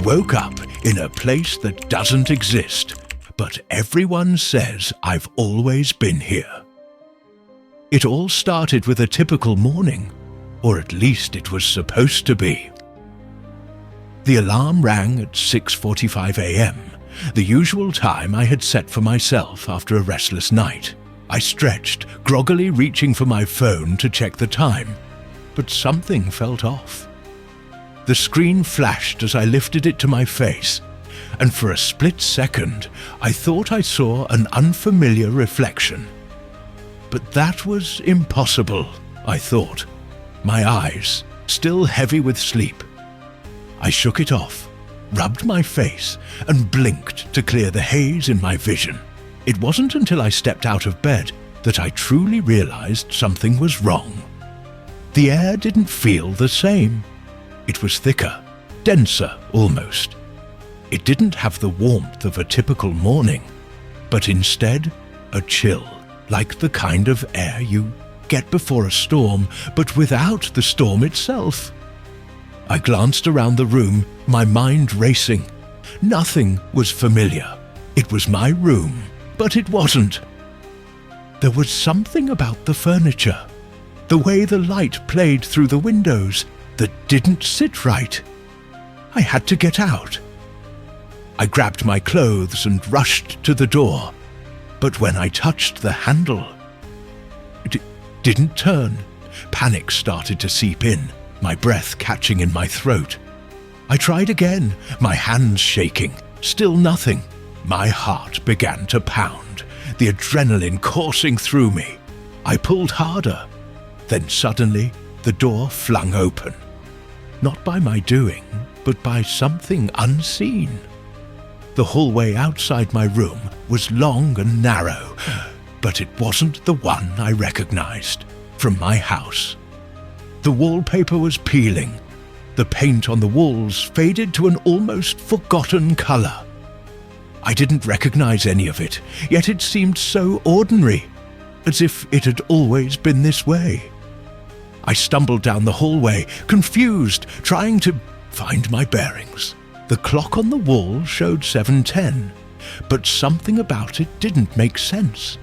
woke up in a place that doesn't exist, but everyone says I've always been here. It all started with a typical morning, or at least it was supposed to be. The alarm rang at 6:45 a.m., the usual time I had set for myself after a restless night. I stretched, groggily reaching for my phone to check the time, but something felt off. The screen flashed as I lifted it to my face, and for a split second I thought I saw an unfamiliar reflection. But that was impossible, I thought, my eyes still heavy with sleep. I shook it off, rubbed my face, and blinked to clear the haze in my vision. It wasn't until I stepped out of bed that I truly realized something was wrong. The air didn't feel the same. It was thicker, denser almost. It didn't have the warmth of a typical morning, but instead a chill, like the kind of air you get before a storm, but without the storm itself. I glanced around the room, my mind racing. Nothing was familiar. It was my room, but it wasn't. There was something about the furniture, the way the light played through the windows, that didn't sit right. I had to get out. I grabbed my clothes and rushed to the door, but when I touched the handle, it didn't turn. Panic started to seep in, my breath catching in my throat. I tried again, my hands shaking, still nothing. My heart began to pound, the adrenaline coursing through me. I pulled harder. Then suddenly, the door flung open. Not by my doing, but by something unseen. The hallway outside my room was long and narrow, but it wasn't the one I recognized from my house. The wallpaper was peeling. The paint on the walls faded to an almost forgotten color. I didn't recognize any of it, yet it seemed so ordinary, as if it had always been this way. I stumbled down the hallway, confused, trying to find my bearings. The clock on the wall showed 7:10, but something about it didn't make sense.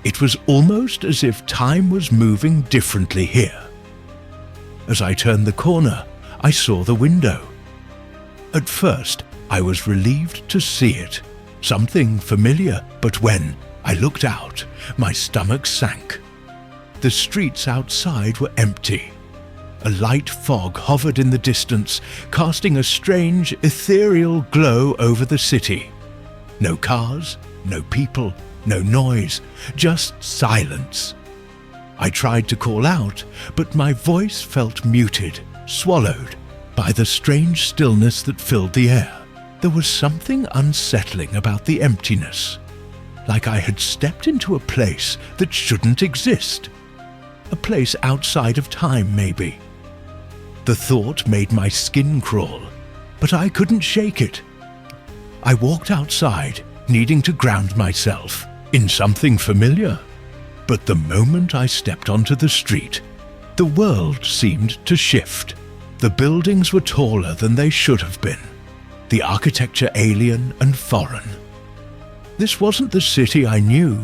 It was almost as if time was moving differently here. As I turned the corner, I saw the window. At first, I was relieved to see it, something familiar, but when I looked out, my stomach sank. The streets outside were empty. A light fog hovered in the distance, casting a strange, ethereal glow over the city. No cars, no people, no noise, just silence. I tried to call out, but my voice felt muted, swallowed by the strange stillness that filled the air. There was something unsettling about the emptiness, like I had stepped into a place that shouldn't exist. A place outside of time, maybe. The thought made my skin crawl, but I couldn't shake it. I walked outside, needing to ground myself in something familiar. But the moment I stepped onto the street, the world seemed to shift. The buildings were taller than they should have been, the architecture alien and foreign. This wasn't the city I knew.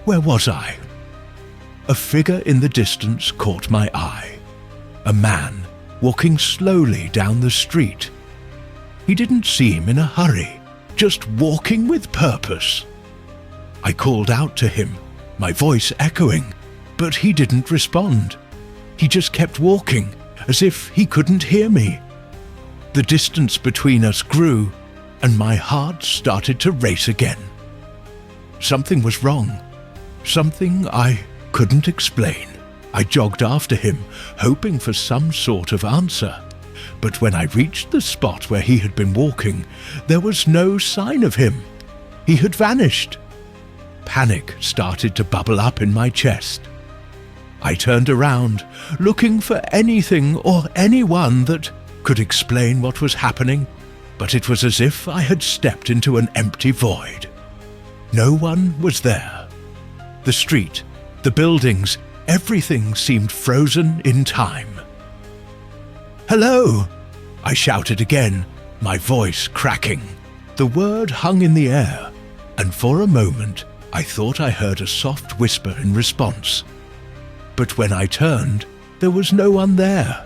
Where was I? A figure in the distance caught my eye. A man walking slowly down the street. He didn't seem in a hurry, just walking with purpose. I called out to him, my voice echoing, but he didn't respond. He just kept walking, as if he couldn't hear me. The distance between us grew, and my heart started to race again. Something was wrong, something I couldn't explain. I jogged after him, hoping for some sort of answer. But when I reached the spot where he had been walking, there was no sign of him. He had vanished. Panic started to bubble up in my chest. I turned around, looking for anything or anyone that could explain what was happening, but it was as if I had stepped into an empty void. No one was there. The street, the buildings, everything seemed frozen in time. "Hello!" I shouted again, my voice cracking. The word hung in the air, and for a moment I thought I heard a soft whisper in response. But when I turned, there was no one there.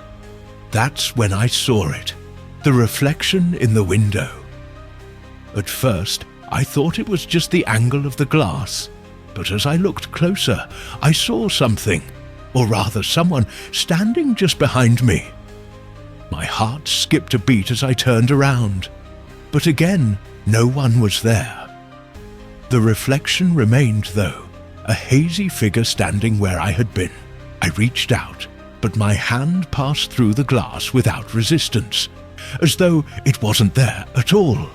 That's when I saw it, the reflection in the window. At first, I thought it was just the angle of the glass, but as I looked closer, I saw something, or rather someone standing just behind me. My heart skipped a beat as I turned around, but again, no one was there. The reflection remained though, a hazy figure standing where I had been. I reached out, but my hand passed through the glass without resistance, as though it wasn't there at all.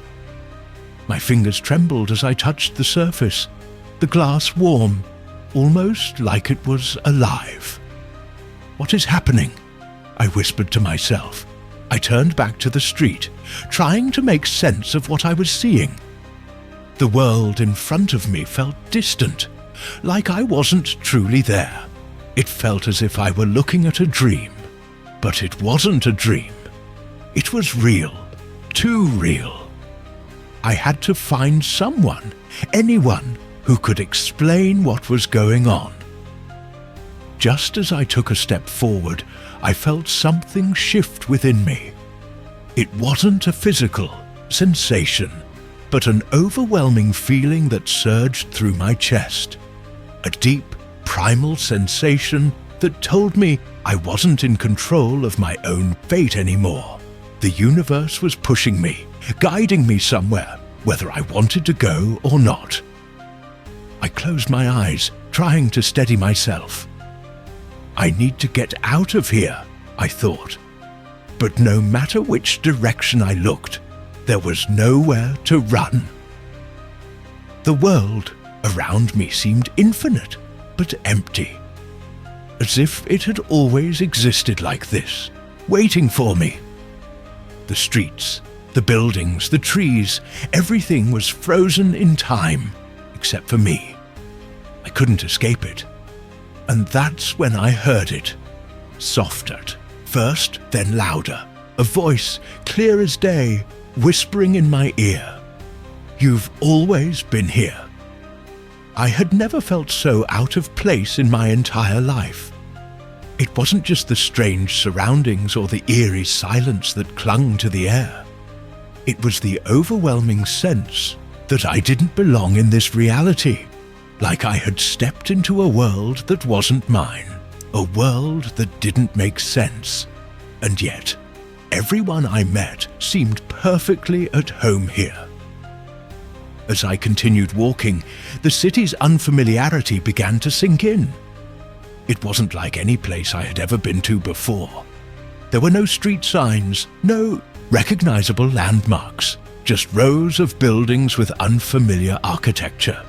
My fingers trembled as I touched the surface, the glass warm, almost like it was alive. "What is happening?" I whispered to myself. I turned back to the street, trying to make sense of what I was seeing. The world in front of me felt distant, like I wasn't truly there. It felt as if I were looking at a dream, but it wasn't a dream. It was real, too real. I had to find someone, anyone, who could explain what was going on. Just as I took a step forward, I felt something shift within me. It wasn't a physical sensation, but an overwhelming feeling that surged through my chest. A deep, primal sensation that told me I wasn't in control of my own fate anymore. The universe was pushing me, guiding me somewhere, whether I wanted to go or not. I closed my eyes, trying to steady myself. I need to get out of here, I thought. But no matter which direction I looked, there was nowhere to run. The world around me seemed infinite, but empty. As if it had always existed like this, waiting for me. The streets, the buildings, the trees, everything was frozen in time, except for me. I couldn't escape it. And that's when I heard it. Softer, first, then louder. A voice, clear as day, whispering in my ear. "You've always been here." I had never felt so out of place in my entire life. It wasn't just the strange surroundings or the eerie silence that clung to the air. It was the overwhelming sense that I didn't belong in this reality, like I had stepped into a world that wasn't mine, a world that didn't make sense. And yet, everyone I met seemed perfectly at home here. As I continued walking, the city's unfamiliarity began to sink in. It wasn't like any place I had ever been to before. There were no street signs, no recognizable landmarks, just rows of buildings with unfamiliar architecture.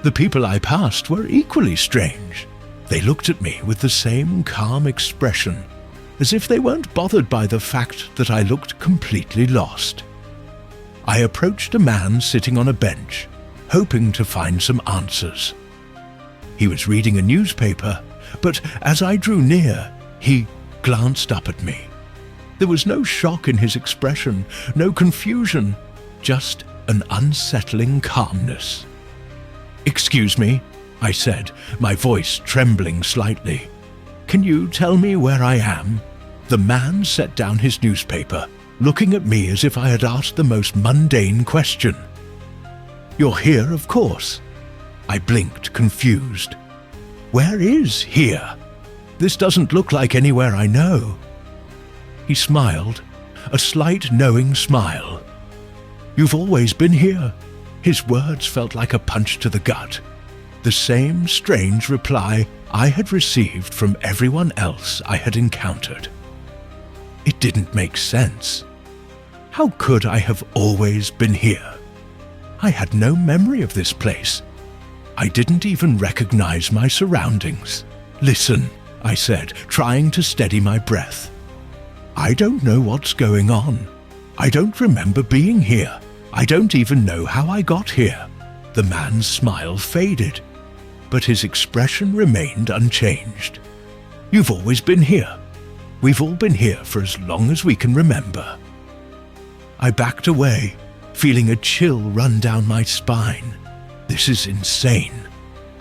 The people I passed were equally strange. They looked at me with the same calm expression, as if they weren't bothered by the fact that I looked completely lost. I approached a man sitting on a bench, hoping to find some answers. He was reading a newspaper, but as I drew near, he glanced up at me. There was no shock in his expression, no confusion, just an unsettling calmness. "Excuse me," I said, my voice trembling slightly. "Can you tell me where I am?" The man set down his newspaper, looking at me as if I had asked the most mundane question. "You're here, of course." I blinked, confused. "Where is here? This doesn't look like anywhere I know." He smiled, a slight knowing smile. "You've always been here." His words felt like a punch to the gut. The same strange reply I had received from everyone else I had encountered. It didn't make sense. How could I have always been here? I had no memory of this place. I didn't even recognize my surroundings. "Listen," I said, trying to steady my breath. "I don't know what's going on. I don't remember being here. I don't even know how I got here." The man's smile faded, but his expression remained unchanged. "You've always been here. We've all been here for as long as we can remember." I backed away, feeling a chill run down my spine. "This is insane,"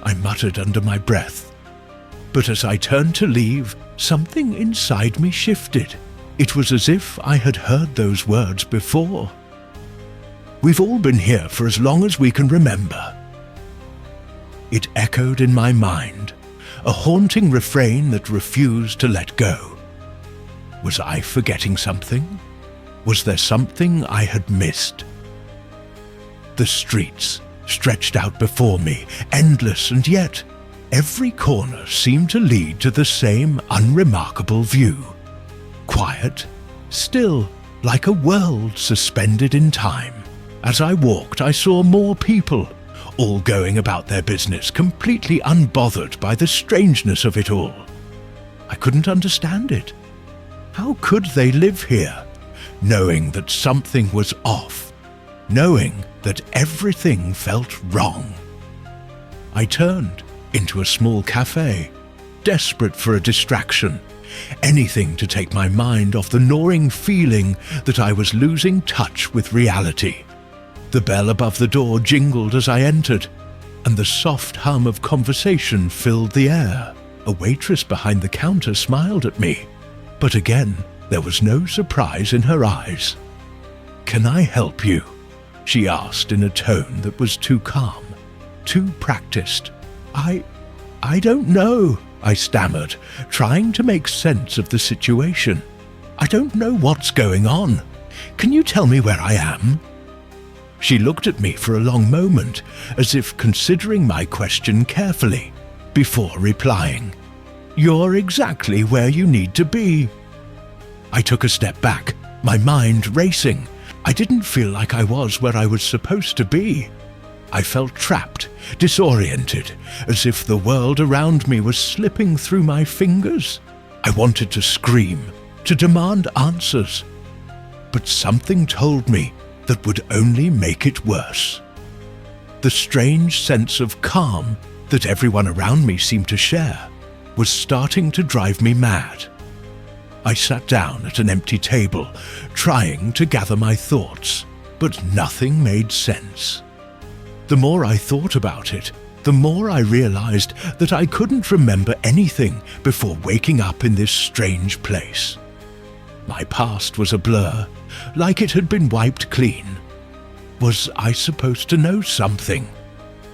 I muttered under my breath. But as I turned to leave, something inside me shifted. It was as if I had heard those words before. "We've all been here for as long as we can remember." It echoed in my mind, a haunting refrain that refused to let go. Was I forgetting something? Was there something I had missed? The streets stretched out before me, endless, and yet every corner seemed to lead to the same unremarkable view. Quiet, still, like a world suspended in time. As I walked, I saw more people, all going about their business, completely unbothered by the strangeness of it all. I couldn't understand it. How could they live here, knowing that something was off, knowing that everything felt wrong? I turned into a small cafe, desperate for a distraction, anything to take my mind off the gnawing feeling that I was losing touch with reality. The bell above the door jingled as I entered, and the soft hum of conversation filled the air. A waitress behind the counter smiled at me, but again, there was no surprise in her eyes. "Can I help you?" she asked in a tone that was too calm, too practiced. I don't know," I stammered, trying to make sense of the situation. "I don't know what's going on. Can you tell me where I am?" She looked at me for a long moment, as if considering my question carefully, before replying. "You're exactly where you need to be." I took a step back, my mind racing. I didn't feel like I was where I was supposed to be. I felt trapped, disoriented, as if the world around me was slipping through my fingers. I wanted to scream, to demand answers, but something told me that would only make it worse. The strange sense of calm that everyone around me seemed to share was starting to drive me mad. I sat down at an empty table, trying to gather my thoughts, but nothing made sense. The more I thought about it, the more I realized that I couldn't remember anything before waking up in this strange place. My past was a blur, like it had been wiped clean. Was I supposed to know something?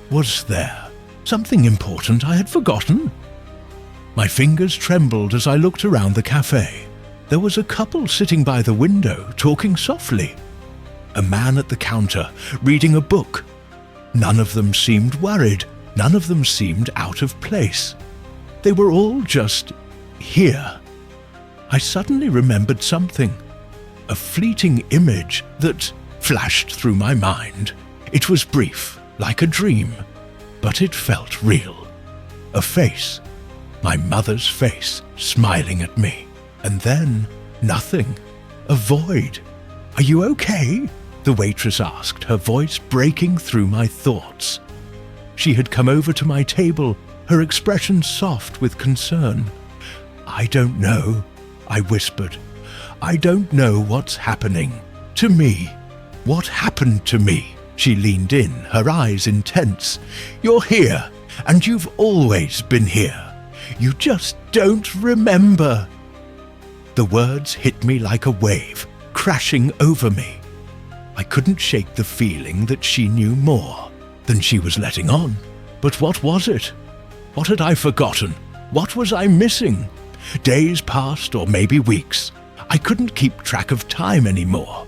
Was there something important I had forgotten? My fingers trembled as I looked around the cafe. There was a couple sitting by the window, talking softly. A man at the counter, reading a book. None of them seemed worried. None of them seemed out of place. They were all just here. I suddenly remembered something. A fleeting image that flashed through my mind. It was brief, like a dream, but it felt real. A face. My mother's face, smiling at me. And then, nothing. A void. "Are you okay?" the waitress asked, her voice breaking through my thoughts. She had come over to my table, her expression soft with concern. "I don't know," I whispered. "I don't know what's happening. To me. What happened to me?" She leaned in, her eyes intense. "You're here, and you've always been here. You just don't remember." The words hit me like a wave, crashing over me. I couldn't shake the feeling that she knew more than she was letting on. But what was it? What had I forgotten? What was I missing? Days passed, or maybe weeks. I couldn't keep track of time anymore.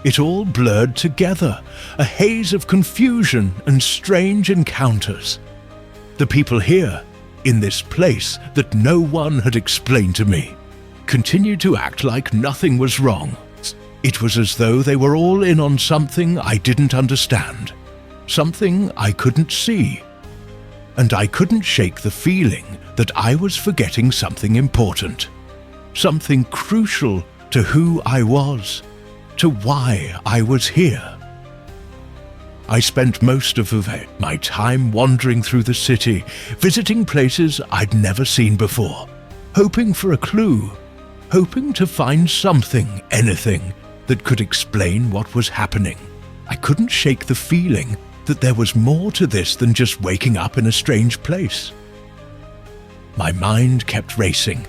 It all blurred together, a haze of confusion and strange encounters. The people here, in this place that no one had explained to me, continued to act like nothing was wrong. It was as though they were all in on something I didn't understand, something I couldn't see. And I couldn't shake the feeling that I was forgetting something important, something crucial to who I was, to why I was here. I spent most of my time wandering through the city, visiting places I'd never seen before, hoping for a clue, hoping to find something, anything, that could explain what was happening. I couldn't shake the feeling that there was more to this than just waking up in a strange place. My mind kept racing,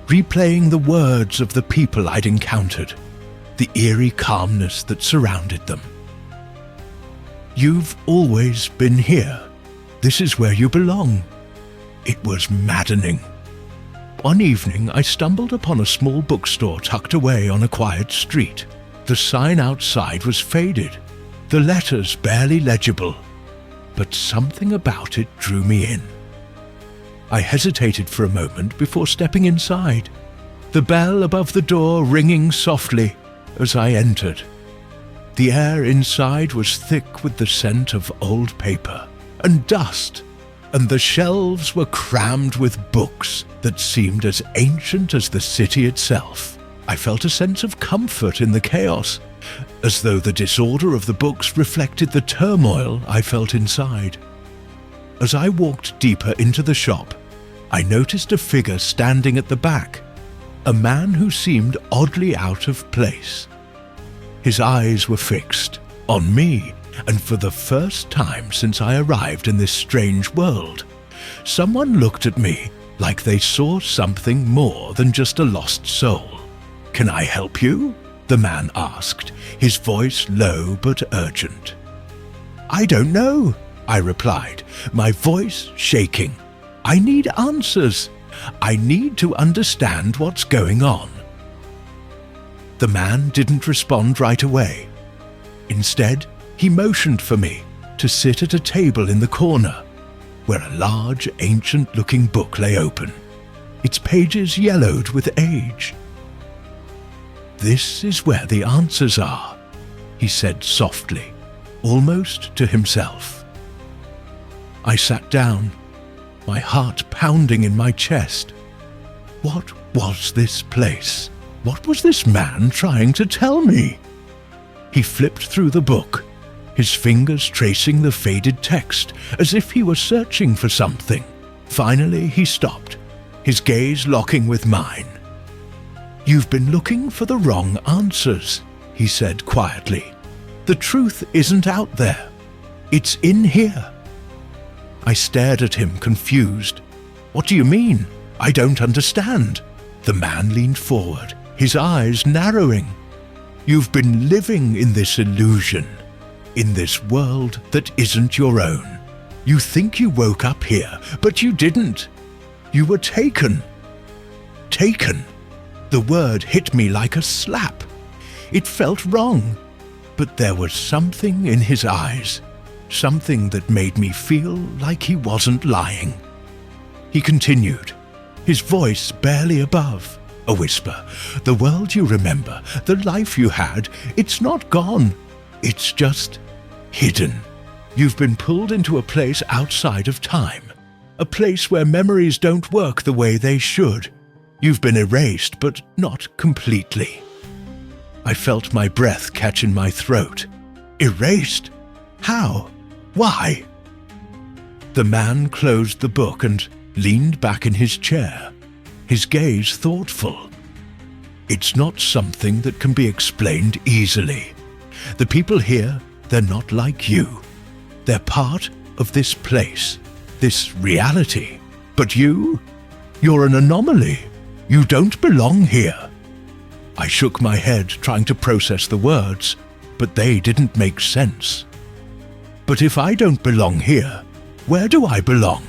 replaying the words of the people I'd encountered, the eerie calmness that surrounded them. "You've always been here. This is where you belong." It was maddening. One evening, I stumbled upon a small bookstore tucked away on a quiet street. The sign outside was faded, the letters barely legible, but something about it drew me in. I hesitated for a moment before stepping inside, the bell above the door ringing softly as I entered. The air inside was thick with the scent of old paper and dust, and the shelves were crammed with books that seemed as ancient as the city itself. I felt a sense of comfort in the chaos, as though the disorder of the books reflected the turmoil I felt inside. As I walked deeper into the shop, I noticed a figure standing at the back, a man who seemed oddly out of place. His eyes were fixed on me, and for the first time since I arrived in this strange world, someone looked at me like they saw something more than just a lost soul. "Can I help you?" the man asked, his voice low but urgent. "I don't know," I replied, my voice shaking. "I need answers. I need to understand what's going on." The man didn't respond right away. Instead, he motioned for me to sit at a table in the corner, where a large, ancient-looking book lay open, its pages yellowed with age. "This is where the answers are," he said softly, almost to himself. I sat down, my heart pounding in my chest. What was this place? What was this man trying to tell me? He flipped through the book, his fingers tracing the faded text as if he were searching for something. Finally, he stopped, his gaze locking with mine. "You've been looking for the wrong answers," he said quietly. "The truth isn't out there. It's in here." I stared at him, confused. "What do you mean? I don't understand." The man leaned forward, his eyes narrowing. "You've been living in this illusion, in this world that isn't your own. You think you woke up here, but you didn't. You were taken." Taken. The word hit me like a slap. It felt wrong, but there was something in his eyes, something that made me feel like he wasn't lying. He continued, his voice barely above, a whisper. "The world you remember, the life you had, it's not gone. It's just hidden. You've been pulled into a place outside of time, a place where memories don't work the way they should. You've been erased, but not completely." I felt my breath catch in my throat. Erased? How? Why? The man closed the book and leaned back in his chair, his gaze thoughtful. "It's not something that can be explained easily. The people here, they're not like you. They're part of this place, this reality. But you're an anomaly. You don't belong here." I shook my head, trying to process the words, but they didn't make sense. "But if I don't belong here, where do I belong?"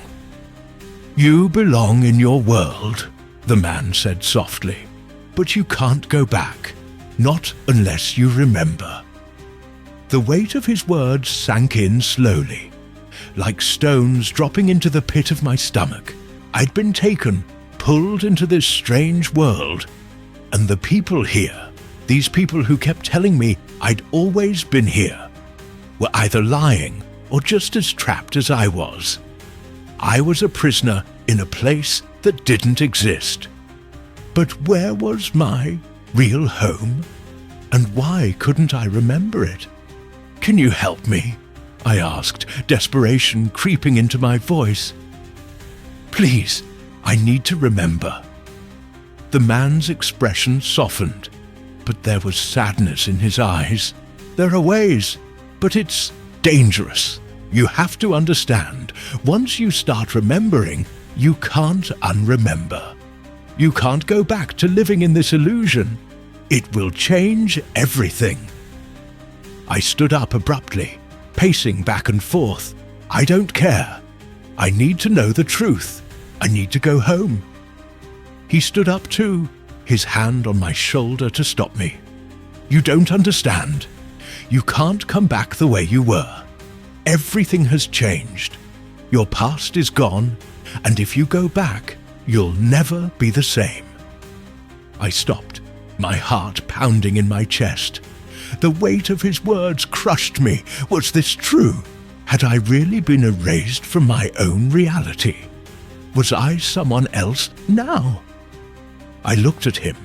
"You belong in your world," the man said softly, "but you can't go back, not unless you remember." The weight of his words sank in slowly, like stones dropping into the pit of my stomach. I'd been taken, pulled into this strange world, and the people here, these people who kept telling me I'd always been here, were either lying or just as trapped as I was. I was a prisoner in a place that didn't exist. But where was my real home? And why couldn't I remember it? "Can you help me?" I asked, desperation creeping into my voice. "Please, I need to remember." The man's expression softened, but there was sadness in his eyes. There are ways, but it's dangerous. You have to understand, once you start remembering, you can't unremember. You can't go back to living in this illusion. It will change everything. I stood up abruptly, pacing back and forth. I don't care. I need to know the truth. I need to go home. He stood up too, his hand on my shoulder to stop me. You don't understand. You can't come back the way you were. Everything has changed. Your past is gone, and if you go back, you'll never be the same. I stopped, my heart pounding in my chest. The weight of his words crushed me. Was this true? Had I really been erased from my own reality? Was I someone else now? I looked at him,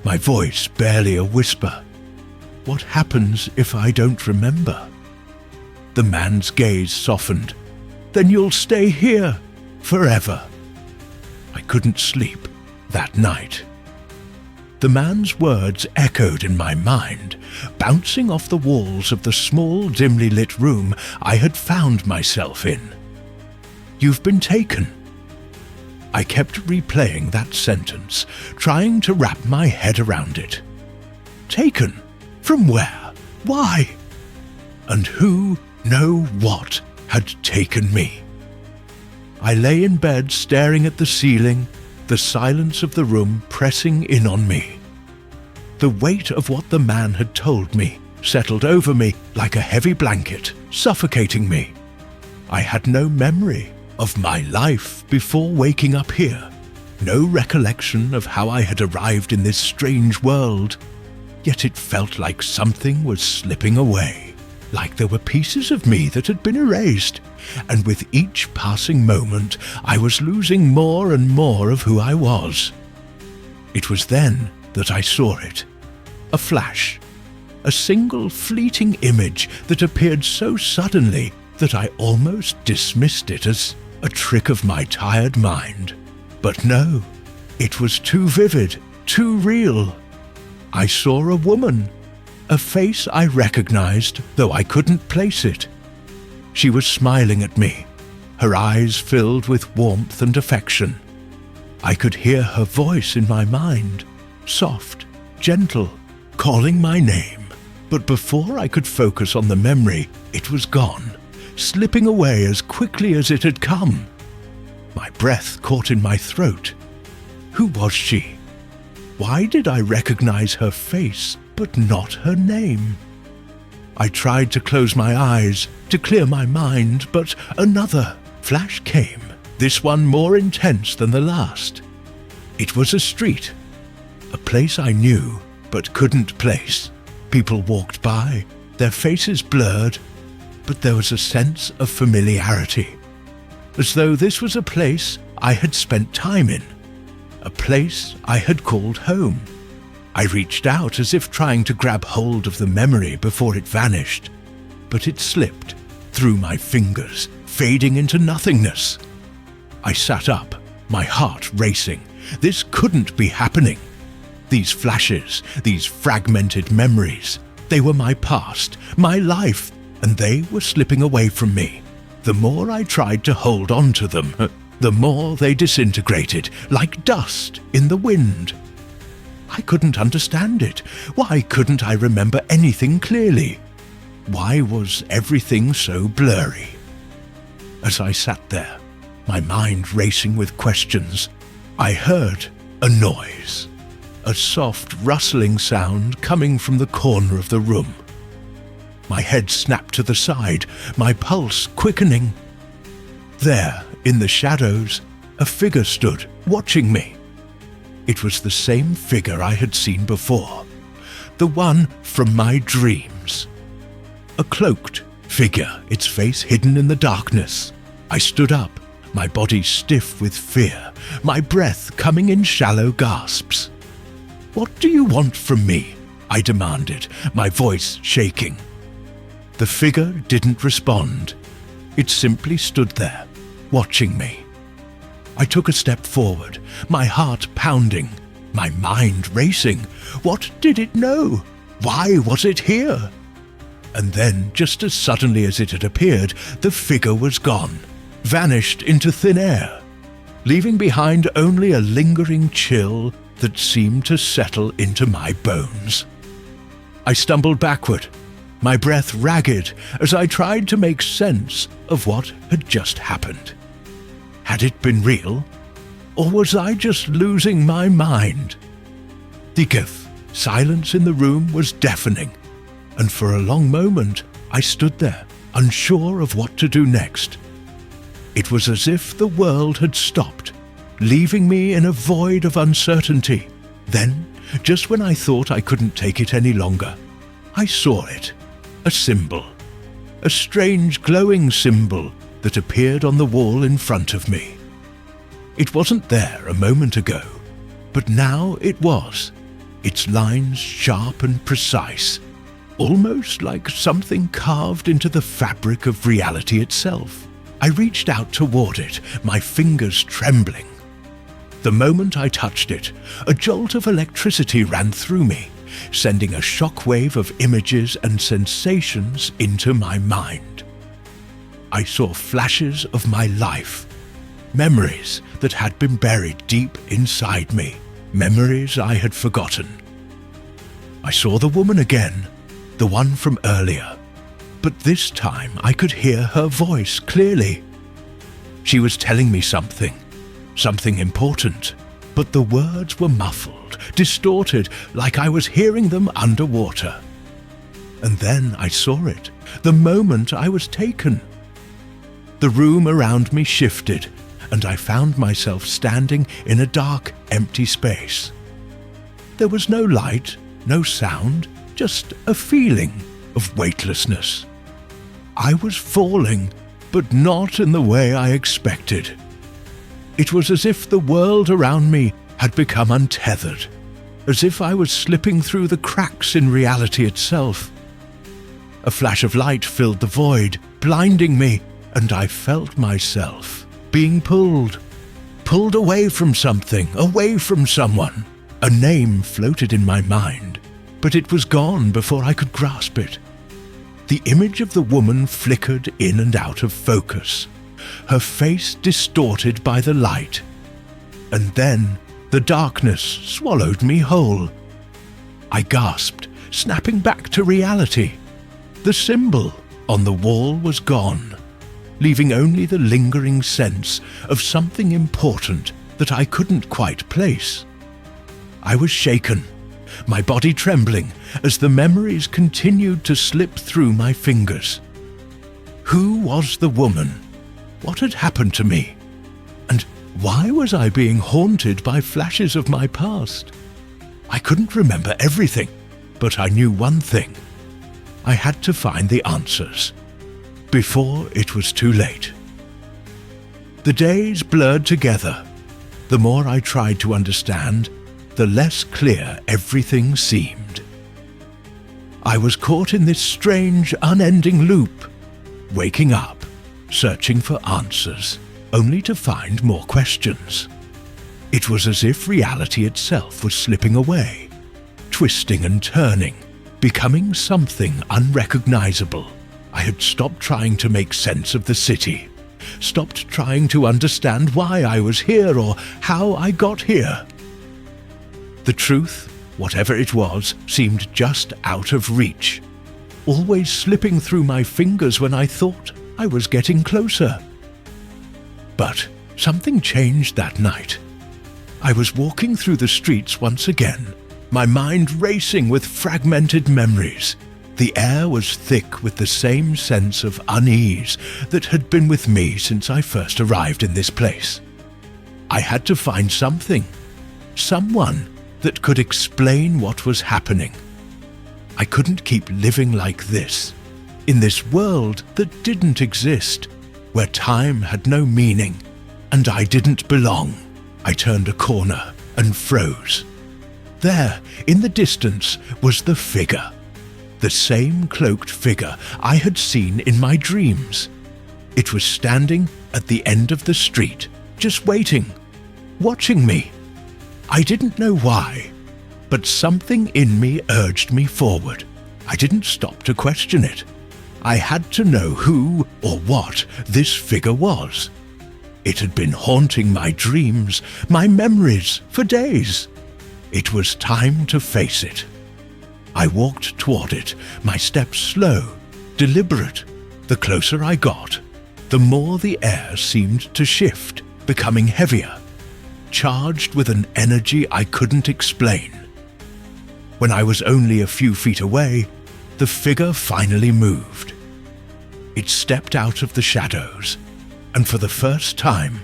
my voice barely a whisper. What happens if I don't remember? The man's gaze softened. Then you'll stay here forever. I couldn't sleep that night. The man's words echoed in my mind, bouncing off the walls of the small, dimly lit room I had found myself in. You've been taken. I kept replaying that sentence, trying to wrap my head around it. Taken? From where? Why? And who, no what, had taken me? I lay in bed staring at the ceiling, the silence of the room pressing in on me. The weight of what the man had told me settled over me like a heavy blanket, suffocating me. I had no memory of my life before waking up here, no recollection of how I had arrived in this strange world, yet it felt like something was slipping away, like there were pieces of me that had been erased, and with each passing moment I was losing more and more of who I was. It was then that I saw it, a flash, a single fleeting image that appeared so suddenly that I almost dismissed it as a trick of my tired mind. But no, it was too vivid, too real. I saw a woman, a face I recognized, though I couldn't place it. She was smiling at me, her eyes filled with warmth and affection. I could hear her voice in my mind, soft, gentle, calling my name. But before I could focus on the memory, it was gone, slipping away as quickly as it had come. My breath caught in my throat. Who was she? Why did I recognize her face, but not her name? I tried to close my eyes, to clear my mind, but another flash came, this one more intense than the last. It was a street, a place I knew, but couldn't place. People walked by, their faces blurred, but there was a sense of familiarity, as though this was a place I had spent time in, a place I had called home. I reached out as if trying to grab hold of the memory before it vanished, but it slipped through my fingers, fading into nothingness. I sat up, my heart racing. This couldn't be happening. These flashes, these fragmented memories, they were my past, my life, and they were slipping away from me. The more I tried to hold on to them, the more they disintegrated, like dust in the wind. I couldn't understand it. Why couldn't I remember anything clearly? Why was everything so blurry? As I sat there, my mind racing with questions, I heard a noise, a soft rustling sound coming from the corner of the room. My head snapped to the side, my pulse quickening. There, in the shadows, a figure stood, watching me. It was the same figure I had seen before, the one from my dreams. A cloaked figure, its face hidden in the darkness. I stood up, my body stiff with fear, my breath coming in shallow gasps. "What do you want from me?" I demanded, my voice shaking. The figure didn't respond. It simply stood there, watching me. I took a step forward, my heart pounding. my mind racing. What did it know? Why was it here? And then, just as suddenly as it had appeared, the figure was gone, vanished into thin air, leaving behind only a lingering chill that seemed to settle into my bones. I stumbled backward, my breath ragged as I tried to make sense of what had just happened. Had it been real? Or was I just losing my mind? The silence in the room was deafening, and for a long moment I stood there, unsure of what to do next. It was as if the world had stopped, leaving me in a void of uncertainty. Then, just when I thought I couldn't take it any longer, I saw it. A symbol. A strange glowing symbol that appeared on the wall in front of me. It wasn't there a moment ago, but now it was, its lines sharp and precise, almost like something carved into the fabric of reality itself. I reached out toward it, my fingers trembling. The moment I touched it, a jolt of electricity ran through me, sending a shockwave of images and sensations into my mind. I saw flashes of my life, memories that had been buried deep inside me, memories I had forgotten. I saw the woman again, the one from earlier, but this time I could hear her voice clearly. She was telling me something important, but the words were muffled, distorted, like I was hearing them underwater. And then I saw it, the moment I was taken. The room around me shifted, and I found myself standing in a dark, empty space. There was no light, no sound, just a feeling of weightlessness. I was falling, but not in the way I expected. It was as if the world around me had become untethered, as if I was slipping through the cracks in reality itself. A flash of light filled the void, blinding me, and I felt myself being pulled away from something, away from someone. A name floated in my mind, but it was gone before I could grasp it. The image of the woman flickered in and out of focus, her face distorted by the light. And then the darkness swallowed me whole. I gasped, snapping back to reality. The symbol on the wall was gone, leaving only the lingering sense of something important that I couldn't quite place. I was shaken, my body trembling as the memories continued to slip through my fingers. Who was the woman? What had happened to me? And why was I being haunted by flashes of my past? I couldn't remember everything, but I knew one thing. I had to find the answers before it was too late. The days blurred together. The more I tried to understand, the less clear everything seemed. I was caught in this strange, unending loop, waking up, searching for answers, only to find more questions. It was as if reality itself was slipping away, twisting and turning, becoming something unrecognizable. I had stopped trying to make sense of the city, stopped trying to understand why I was here or how I got here. The truth, whatever it was, seemed just out of reach, always slipping through my fingers when I thought I was getting closer. But something changed that night. I was walking through the streets once again, my mind racing with fragmented memories. The air was thick with the same sense of unease that had been with me since I first arrived in this place. I had to find something, someone that could explain what was happening. I couldn't keep living like this, in this world that didn't exist, where time had no meaning, and I didn't belong. I turned a corner and froze. There, in the distance, was the figure. The same cloaked figure I had seen in my dreams. It was standing at the end of the street, just waiting, watching me. I didn't know why, but something in me urged me forward. I didn't stop to question it. I had to know who or what this figure was. It had been haunting my dreams, my memories, for days. It was time to face it. I walked toward it, my steps slow, deliberate. The closer I got, the more the air seemed to shift, becoming heavier, charged with an energy I couldn't explain. When I was only a few feet away, the figure finally moved. It stepped out of the shadows, and for the first time,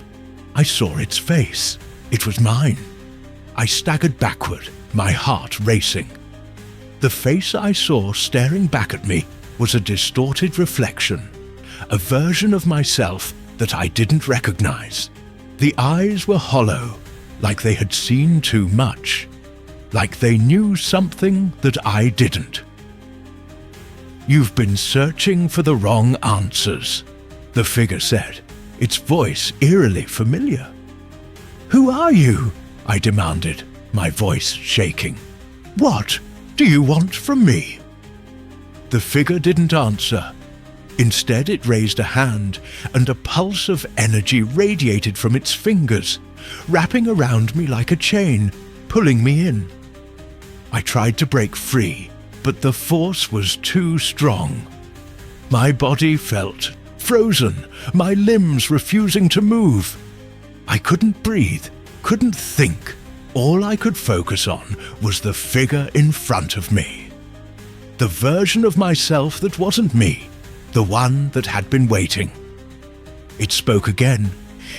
I saw its face. It was mine. I staggered backward, my heart racing. The face I saw staring back at me was a distorted reflection, a version of myself that I didn't recognize. The eyes were hollow, like they had seen too much, like they knew something that I didn't. "You've been searching for the wrong answers," the figure said, its voice eerily familiar. "Who are you?" I demanded, my voice shaking. "What do you want from me?" The figure didn't answer. Instead, it raised a hand, and a pulse of energy radiated from its fingers, wrapping around me like a chain, pulling me in. I tried to break free, but the force was too strong. My body felt frozen, my limbs refusing to move. I couldn't breathe, couldn't think. All I could focus on was the figure in front of me. The version of myself that wasn't me, the one that had been waiting. It spoke again,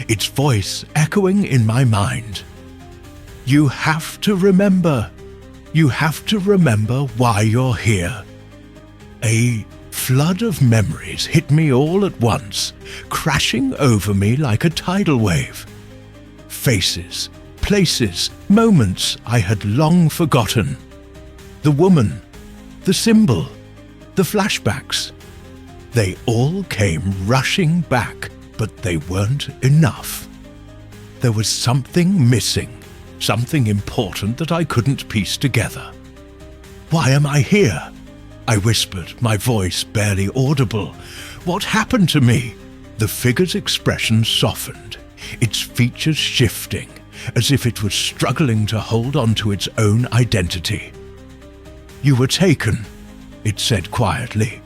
its voice echoing in my mind. "You have to remember. You have to remember why you're here." A flood of memories hit me all at once, crashing over me like a tidal wave. Faces, places, moments I had long forgotten. The woman, the symbol, the flashbacks. They all came rushing back, but they weren't enough. There was something missing, something important that I couldn't piece together. "Why am I here?" I whispered, my voice barely audible. "What happened to me?" The figure's expression softened, its features shifting, as if it was struggling to hold on to its own identity. "You were taken," it said quietly.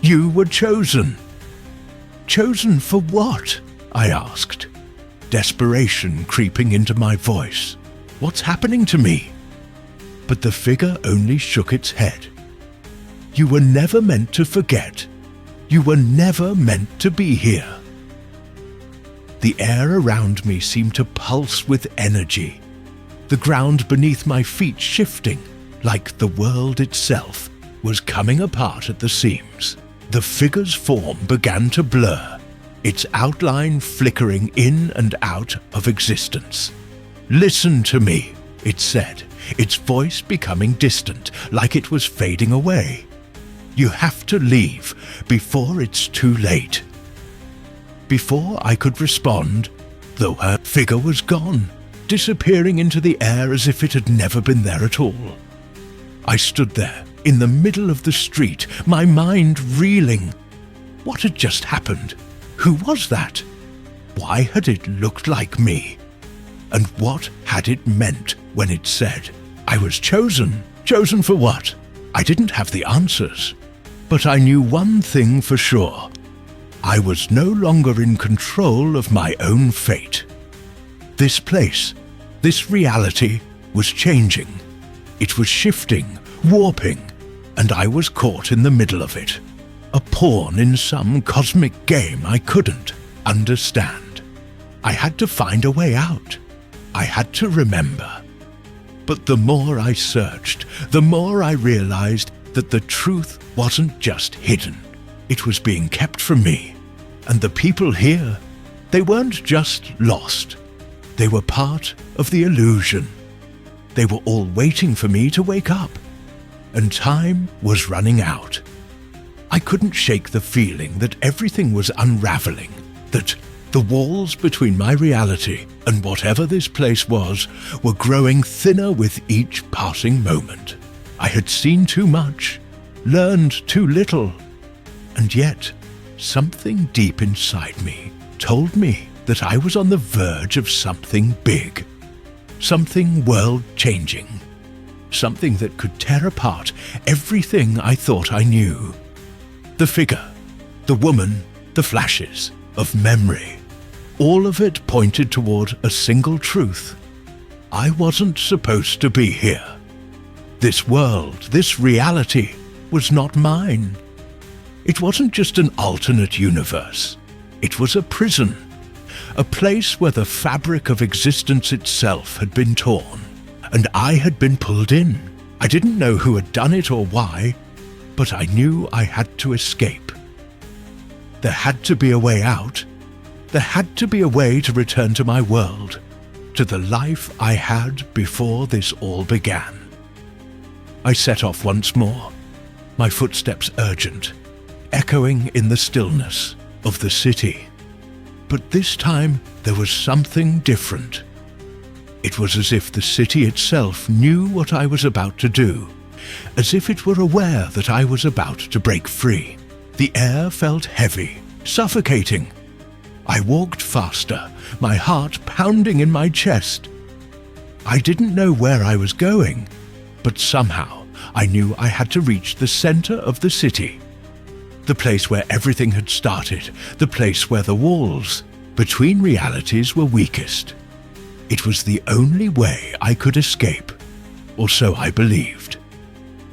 "You were chosen." "Chosen for what?" I asked, desperation creeping into my voice. "What's happening to me?" But the figure only shook its head. "You were never meant to forget. You were never meant to be here." The air around me seemed to pulse with energy, the ground beneath my feet shifting, like the world itself was coming apart at the seams. The figure's form began to blur, its outline flickering in and out of existence. "Listen to me," it said, its voice becoming distant, like it was fading away. "You have to leave before it's too late." Before I could respond, though, her figure was gone, disappearing into the air as if it had never been there at all. I stood there, in the middle of the street, my mind reeling. What had just happened? Who was that? Why had it looked like me? And what had it meant when it said, "I was chosen"? Chosen for what? I didn't have the answers. But I knew one thing for sure. I was no longer in control of my own fate. This place, this reality, was changing. It was shifting, warping, and I was caught in the middle of it. A pawn in some cosmic game I couldn't understand. I had to find a way out. I had to remember. But the more I searched, the more I realized that the truth wasn't just hidden. It was being kept from me. And the people here, they weren't just lost. They were part of the illusion. They were all waiting for me to wake up. And time was running out. I couldn't shake the feeling that everything was unraveling, that The walls between my reality and whatever this place was were growing thinner with each passing moment. I had seen too much, learned too little, and yet something deep inside me told me that I was on the verge of something big, something world-changing, something that could tear apart everything I thought I knew. The figure, the woman, the flashes of memory, all of it pointed toward a single truth. I wasn't supposed to be here. This world, this reality, was not mine. It wasn't just an alternate universe. It was a prison, a place where the fabric of existence itself had been torn, and I had been pulled in. I didn't know who had done it or why, but I knew I had to escape. There had to be a way out. There had to be a way to return to my world, to the life I had before this all began. I set off once more, my footsteps urgent, echoing in the stillness of the city. But this time there was something different. It was as if the city itself knew what I was about to do, as if it were aware that I was about to break free. The air felt heavy, suffocating. I walked faster, my heart pounding in my chest. I didn't know where I was going, but somehow I knew I had to reach the center of the city. The place where everything had started, the place where the walls between realities were weakest. It was the only way I could escape, or so I believed.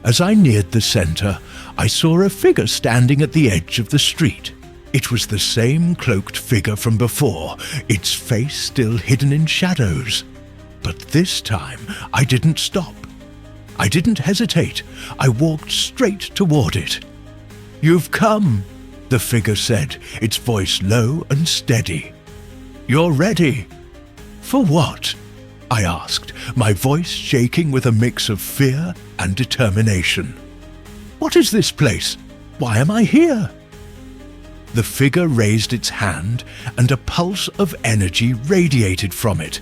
As I neared the center, I saw a figure standing at the edge of the street. It was the same cloaked figure from before, its face still hidden in shadows. But this time, I didn't stop. I didn't hesitate. I walked straight toward it. "You've come," the figure said, its voice low and steady. "You're ready." "For what?" I asked, my voice shaking with a mix of fear and determination. "What is this place? Why am I here?" The figure raised its hand, and a pulse of energy radiated from it,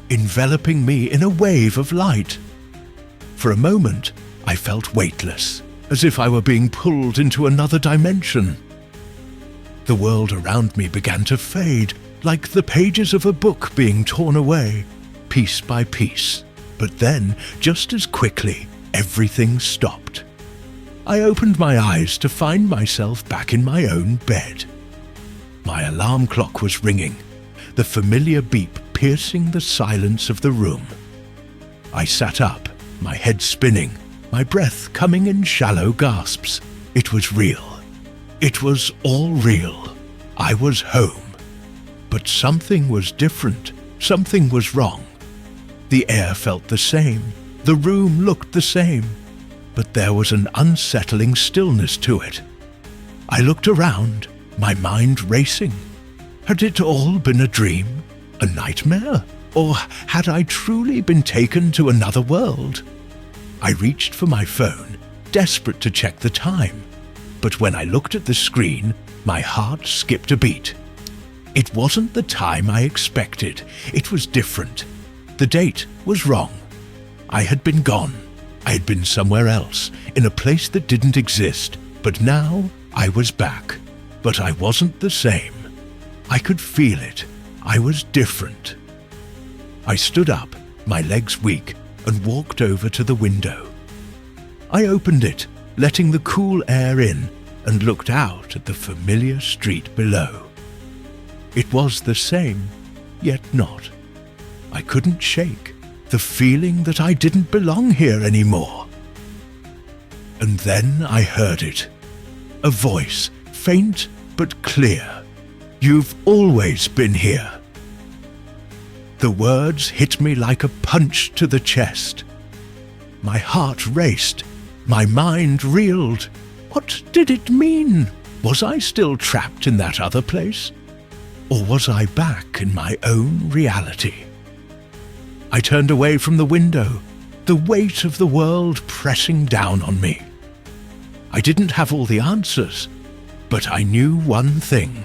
enveloping me in a wave of light. For a moment, I felt weightless, as if I were being pulled into another dimension. The world around me began to fade, like the pages of a book being torn away, piece by piece. But then, just as quickly, everything stopped. I opened my eyes to find myself back in my own bed. My alarm clock was ringing, the familiar beep piercing the silence of the room. I sat up, my head spinning, my breath coming in shallow gasps. It was real. It was all real. I was home. But something was different. Something was wrong. The air felt the same. The room looked the same. But there was an unsettling stillness to it. I looked around, my mind racing. Had it all been a dream? A nightmare? Or had I truly been taken to another world? I reached for my phone, desperate to check the time. But when I looked at the screen, my heart skipped a beat. It wasn't the time I expected. It was different. The date was wrong. I had been gone. I had been somewhere else, in a place that didn't exist. But now I was back. But I wasn't the same. I could feel it. I was different. I stood up, my legs weak, and walked over to the window. I opened it, letting the cool air in, and looked out at the familiar street below. It was the same, yet not. I couldn't shake the feeling that I didn't belong here anymore. And then I heard it. A voice, faint but clear. "You've always been here." The words hit me like a punch to the chest. My heart raced. My mind reeled. What did it mean? Was I still trapped in that other place? Or was I back in my own reality? I turned away from the window, the weight of the world pressing down on me. I didn't have all the answers, but I knew one thing.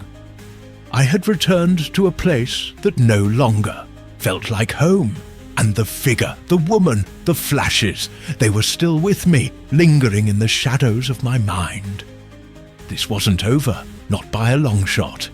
I had returned to a place that no longer felt like home. And the figure, the woman, the flashes, they were still with me, lingering in the shadows of my mind. This wasn't over, not by a long shot.